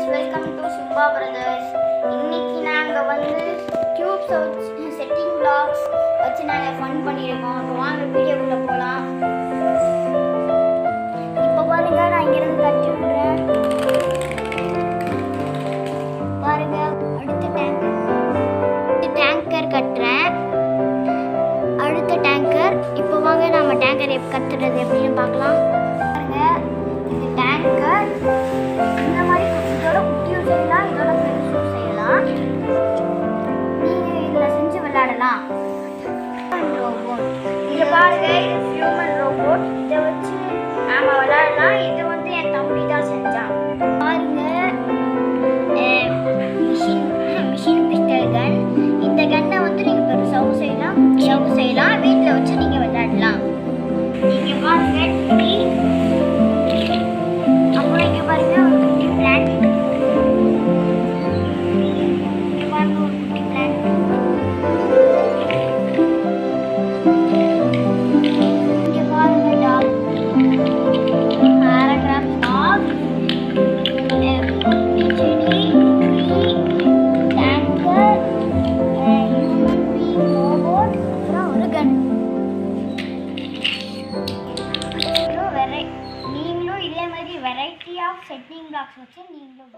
Friends, welcome to Simba brothers. இன்னைக்கு நாங்கள் வந்து டியூப்ஸ் வச்சு செட்டிங் பிளாக்ஸ் வச்சு நாங்கள் ஃபன் பண்ணியிருக்கோம். இப்போ வாங்க வீடியோக்குள்ளே போகலாம். இப்போ பாருங்க, நான் இங்கேருந்து தட்டி விடுறேன். பாருங்க, அடுத்த டேங்கர் கட்டுறேன். அடுத்த டேங்கர். இப்போ வாங்க நம்ம டேங்கர் கட்டுறது எப்படின்னு பார்க்கலாம். பாருங்க, இந்த டேங்கர் இந்த மாதிரி இதோட குட்டியும் செய்யலாம், இதோட பெருசும் செய்யலாம். நீங்கள் இதில் செஞ்சு விளையாடலாம். ரோபோட் இதை பாருங்க, இது ஹியூமன் ரோபோட். இதை வச்சு நாம் விளையாடலாம். இது வந்து என் தம்பி தான் செஞ்சான். பாருங்க, மிஷின் பிஸ்டல் கன். இந்த கன்னை வந்து நீங்கள் பெருசாகவும் செய்யலாம், குட்டியாகவும் செய்யலாம். வீட்டில் வச்சு நீங்கள் விளையாடலாம். நீங்கள் பாருங்க, அப்புறம் இங்கே பாருங்க ஒரு குட்டி பிளான்ட். இங்கே பாருங்க ஒரு குட்டி பிளான்ட். இங்கே பாருங்க டாக், பேராகிராஃப் டாக், குட்டி செடி, டேங்கர், ஹியூமன் பீயிங் ரோபோட், அப்புறம் ஒரு கன். நீங்களும் இதே மாதிரி வெரைட்டி ஆஃப் செட்டிங் பிளாக்ஸ் வச்சு நீங்களும்